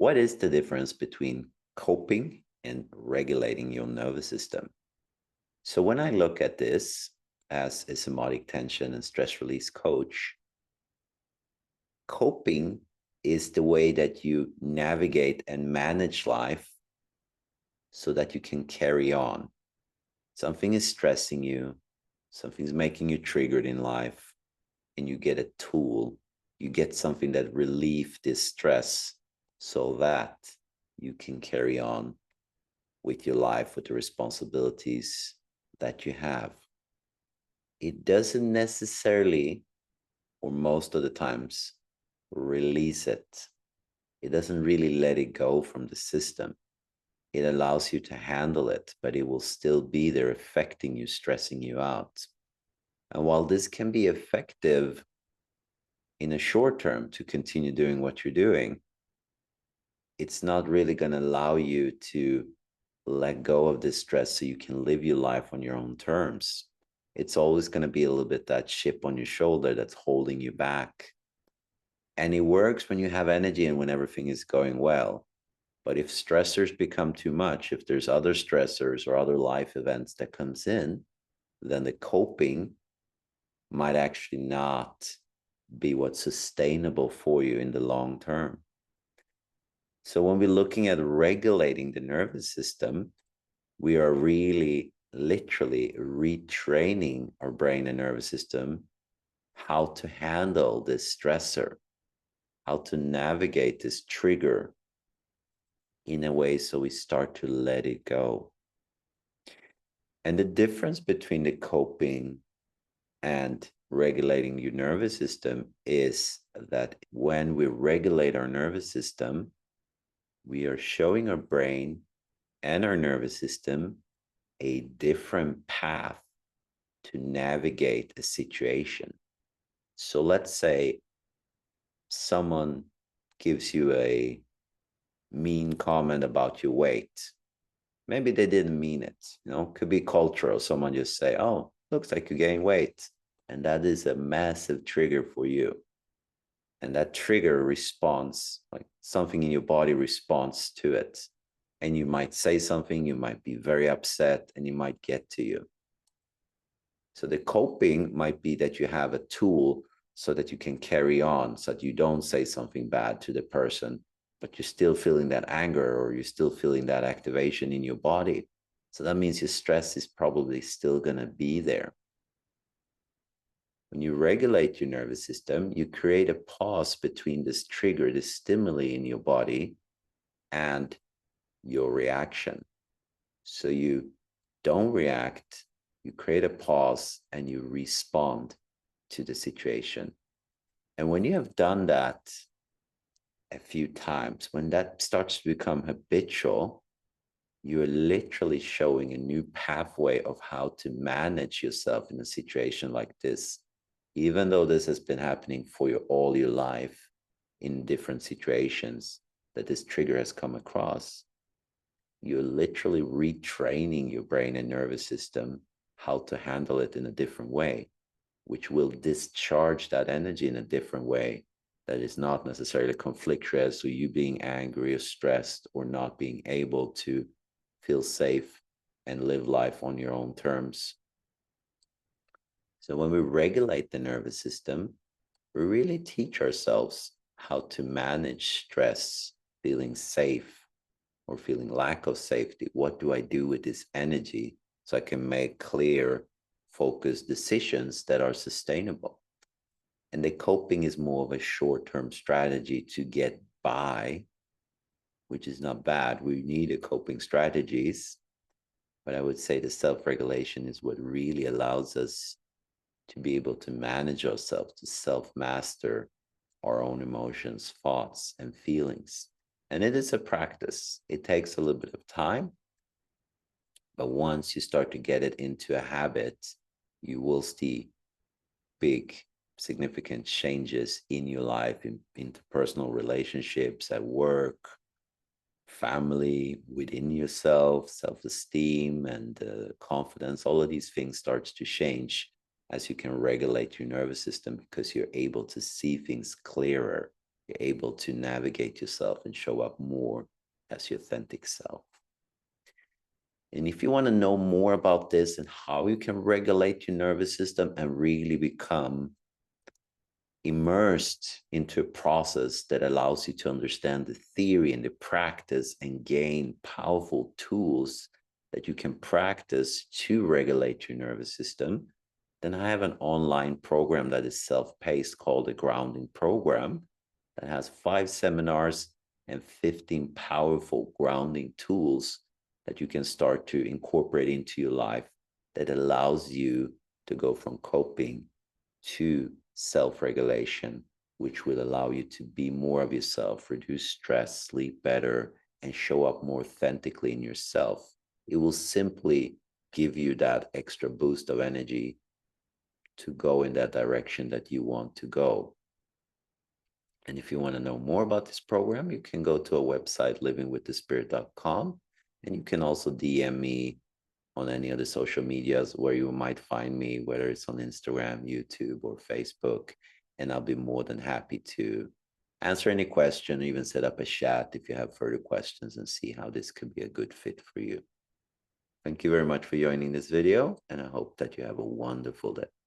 what is the difference between coping and regulating your nervous system? So when I look at this as a somatic tension and stress release coach, coping is the way that you navigate and manage life so that you can carry on. Something is stressing you, something's making you triggered in life, and you get a tool, you get something that relieves this stress so that you can carry on with your life, with the responsibilities that you have. It doesn't necessarily, or most of the times, release it. It doesn't really let it go from the system. It allows you to handle it, but it will still be there affecting you, stressing you out. And while this can be effective in a short term to continue doing what you're doing, it's not really going to allow you to let go of this stress so you can live your life on your own terms. It's always going to be a little bit that chip on your shoulder that's holding you back. And it works when you have energy and when everything is going well. But if stressors become too much, if there's other stressors or other life events that comes in, then the coping might actually not be what's sustainable for you in the long term. So when we're looking at regulating the nervous system, we are really literally retraining our brain and nervous system how to handle this stressor, how to navigate this trigger in a way so we start to let it go. And the difference between the coping and regulating your nervous system is that when we regulate our nervous system, we are showing our brain and our nervous system a different path to navigate a situation. So let's say someone gives you a mean comment about your weight. Maybe they didn't mean it, could be cultural. Someone just say, oh, looks like you gain weight. And that is a massive trigger for you. And that trigger responds, like something in your body responds to it. And you might say something, you might be very upset, and it might get to you. So the coping might be that you have a tool so that you can carry on, so that you don't say something bad to the person, but you're still feeling that anger or you're still feeling that activation in your body. So that means your stress is probably still going to be there. When you regulate your nervous system, you create a pause between this trigger, this stimuli in your body, and your reaction. So you don't react, you create a pause, and you respond to the situation. And when you have done that a few times, when that starts to become habitual, you're literally showing a new pathway of how to manage yourself in a situation like this. Even though this has been happening for you all your life in different situations that this trigger has come across, you're literally retraining your brain and nervous system how to handle it in a different way, which will discharge that energy in a different way that is not necessarily conflictuous, or you being angry or stressed or not being able to feel safe and live life on your own terms. So when we regulate the nervous system, we really teach ourselves how to manage stress, feeling safe or feeling lack of safety. What do I do with this energy so I can make clear, focused decisions that are sustainable? And the coping is more of a short-term strategy to get by, which is not bad. We need a coping strategies, but I would say the self-regulation is what really allows us to be able to manage ourselves, to self-master our own emotions, thoughts, and feelings. And it is a practice. It takes a little bit of time, but once you start to get it into a habit, you will see big, significant changes in your life, into personal relationships, at work, family, within yourself, self-esteem, and confidence. All of these things starts to change as you can regulate your nervous system, because you're able to see things clearer. you're able to navigate yourself and show up more as your authentic self. And if you want to know more about this and how you can regulate your nervous system and really become immersed into a process that allows you to understand the theory and the practice and gain powerful tools that you can practice to regulate your nervous system, then I have an online program that is self-paced called the Grounding Program that has 5 seminars and 15 powerful grounding tools that you can start to incorporate into your life that allows you to go from coping to self-regulation, which will allow you to be more of yourself, reduce stress, sleep better, and show up more authentically in yourself. It will simply give you that extra boost of energy to go in that direction that you want to go. And if you want to know more about this program, you can go to our website, livingwiththespirit.com, and you can also DM me on any of the social medias where you might find me, whether it's on Instagram, YouTube, or Facebook. And I'll be more than happy to answer any question, or even set up a chat if you have further questions and see how this could be a good fit for you. Thank you very much for joining this video, and I hope that you have a wonderful day.